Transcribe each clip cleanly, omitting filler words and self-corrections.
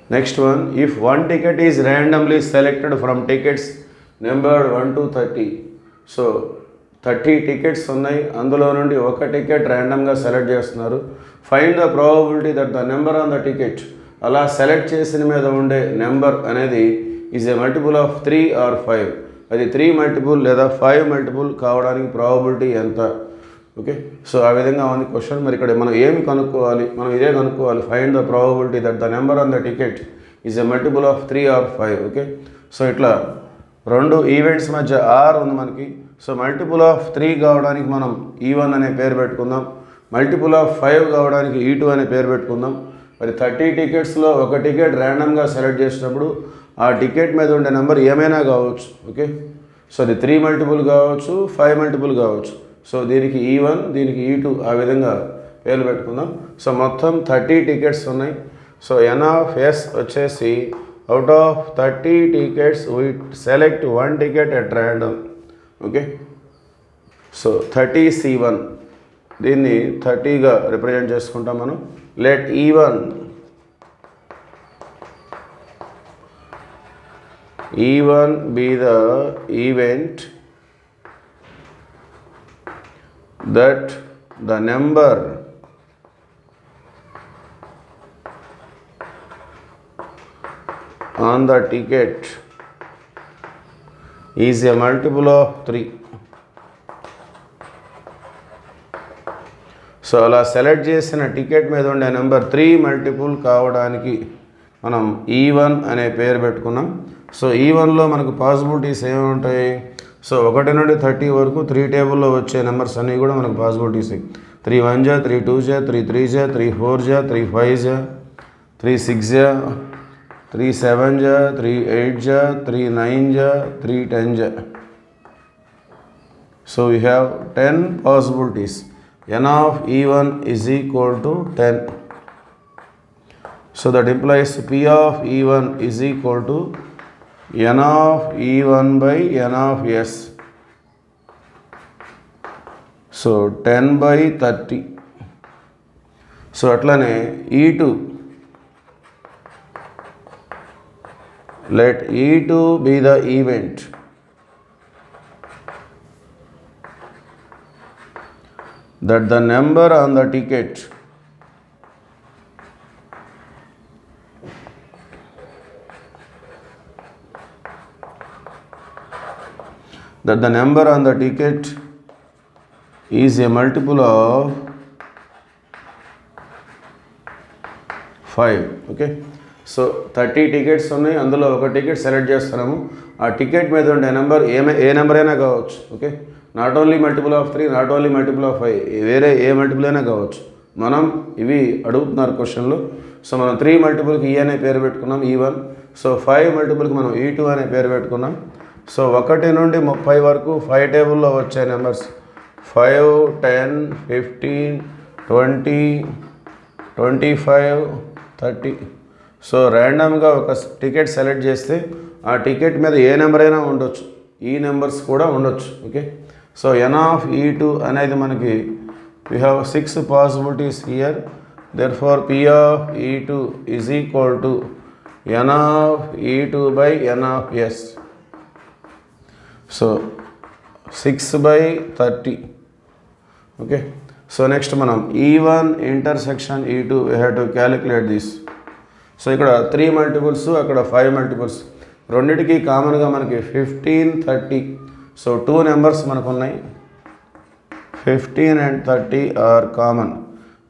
Next one, if one ticket is randomly selected from tickets numbered 1 to 30. So 30 tickets ఉన్నాయి, అందులో నుండి ఒక ticket ర్యాండమ్గా సెలెక్ట్ చేస్తున్నారు. Find the probability that the number on the ticket, అలా select చేసిన మీద ఉండే నెంబర్ అనేది is a multiple of 3 or 5. అది 3 మల్టిపుల్ లేదా 5 మల్టిపుల్ కావడానికి ప్రాబబిలిటీ ఎంత? ఓకే, సో ఆ విధంగా ఉంది క్వశ్చన్. మరి ఇక్కడ మనం ఏమి కనుక్కోవాలి? మనం ఇదే కనుక్కోవాలి, find the probability that the number on the ticket is a multiple of 3 or 5. Okay, so ఇట్లా రెండు ఈవెంట్స్ మధ్య ఆర్ ఉంది మనకి. సో మల్టిపుల్ ఆఫ్ 3 కావడానికి మనం E1 అనే పేరు పెట్టుకుందాం, మల్టిపుల్ ఆఫ్ 5 కావడానికి E2 అనే పేరు పెట్టుకుందాం. మరి 30 టికెట్స్లో ఒక టికెట్ ర్యాండమ్గా సెలెక్ట్ చేసినప్పుడు ఆ టికెట్ మీద ఉండే నెంబర్ ఏమైనా కావచ్చు. ఓకే, సో అది 3 మల్టిపుల్ కావచ్చు, 5 మల్టిపుల్ కావచ్చు. సో దీనికి E1, దీనికి E2 ఆ విధంగా పేర్లు పెట్టుకుందాం. సో మొత్తం 30 టికెట్స్ ఉన్నాయి. సో N ఆఫ్ S వచ్చేసి out of 30 tickets we select 1 ticket at random. Okay, so 30C1 దీన్ని 30గా రిప్రజెంట్ చేసుకుంటాం మనం. Let E1 be the event that the number on the ticket is a multiple of 3. So అలా select చేసిన ticket మీద ఉండే number 3 multiple కావడానికి మనం E1 అనే పేరు పెట్టుకున్నాం. సో E1లో మనకు పాసిబిలిటీస్ ఏమి ఉంటాయి? సో 1 నుండి 30 వరకు 3 టేబుల్లో వచ్చే నెంబర్స్ అన్నీ కూడా మనకు possibilities. 3 1 3 2 3 3 3 4 3 5 3 6 3 7 3 8 3 9 3 10. So we have 10 possibilities. N of E1 is equal to 10. So that implies P of E1 is equal to N of E1 by N of S. So 10 by 30. So atlane E2, let E2 be the event that the number on the ticket is a multiple of 5. Okay, so 30 tickets ఉన్నాయి, అందులో ఒక ticket select చేస్తున్నాము. ఆ ticket మీద ఉండే number ఏ number అయినా కావచ్చు. Okay, not only multiple of 3, not only multiple of 5, వేరే ఏ మల్టిపుల్ అయినా కావచ్చు. మనం ఇవి అడుగుతున్నారు క్వశ్చన్లో. సో మనం 3 మల్టిపుల్కి E అనే పేరు పెట్టుకున్నాం, E1. సో 5 మల్టిపుల్కి మనం E2 అనే పేరు పెట్టుకున్నాం. సో 1 నుండి 30 వరకు 5 టేబుల్లో వచ్చే నెంబర్స్ 5 10 15 20 25 30. సో ర్యాండమ్గా ఒక టికెట్ సెలెక్ట్ చేస్తే ఆ టికెట్ మీద ఏ నెంబర్ అయినా ఉండొచ్చు, ఈ నెంబర్స్ కూడా ఉండొచ్చు. Okay, so N of E2 అనేది మనకి we have 6 possibilities here. Therefore P of E2 is equal to N of E2 by N of S. So 6 by 30. Okay, so next మనం E1 intersection E2 we have to calculate this. So ఇక్కడ 3 multiples, అక్కడ 5 multiples, రెండింటికి కామన్గా మనకి 15 30. So 2 numbers మనకు ఉన్నాయి, 15 and 30 are common.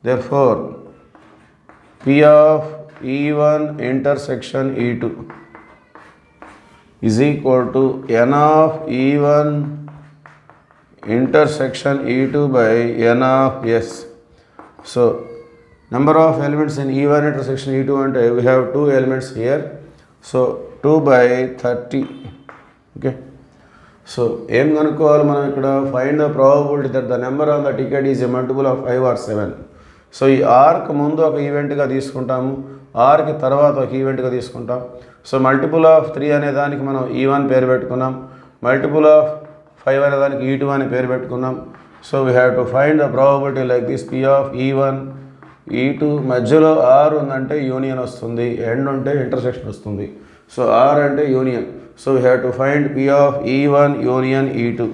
Therefore P of E1 intersection E2 is equal to N of E1 intersection E2 by N of S. So number of elements in E1 intersection E2 and we have 2 elements here. So 2 by 30. Okay. So ఏం కనుక్కోవాలి మనం ఇక్కడ? Find the probability that the number on the ticket is a multiple of 5 or 7. So ఈ ఆర్కి ముందు ఒక ఈవెంట్గా తీసుకుంటాము, ఆర్కి తర్వాత ఒక ఈవెంట్గా తీసుకుంటాం. సో మల్టిపుల్ ఆఫ్ 3 అనే దానికి మనం E1 పేరు పెట్టుకున్నాం, మల్టిపుల్ ఆఫ్ 5 అనే దానికి E2 అని పేరు పెట్టుకున్నాం. So we have to find the probability like this. P of E1 E2 మధ్యలో R ఉందంటే యూనియన్ వస్తుంది, ఎండ్ ఉంటే ఇంటర్సెక్షన్ వస్తుంది. సో R అంటే union. So we have to find P of E1 union E2.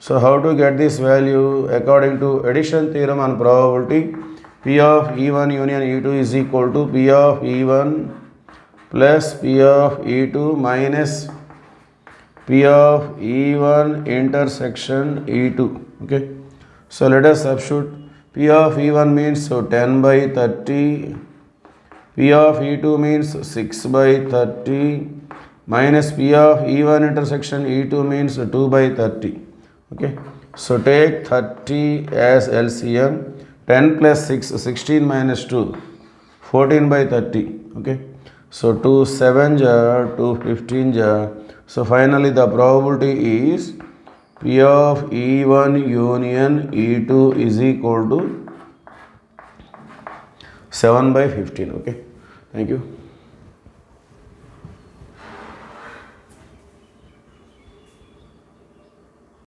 So how to get this value? According to addition theorem on probability, P of E1 union E2 is equal to P of E1 plus P of E2 minus P of E1 intersection E2. Okay. So let us substitute. P of E1 means 10 by 30. P of E2 means 6 by 30 minus P of E1 intersection E2 means 2 by 30. Okay. So take 30 as LCM. 10 plus 6, 16 minus 2, 14 by 30. Okay. So 2 7 ja, 2 15 ja. So finally the probability is P of E1 union E2 is equal to 7 by 15. Okay. Thank you.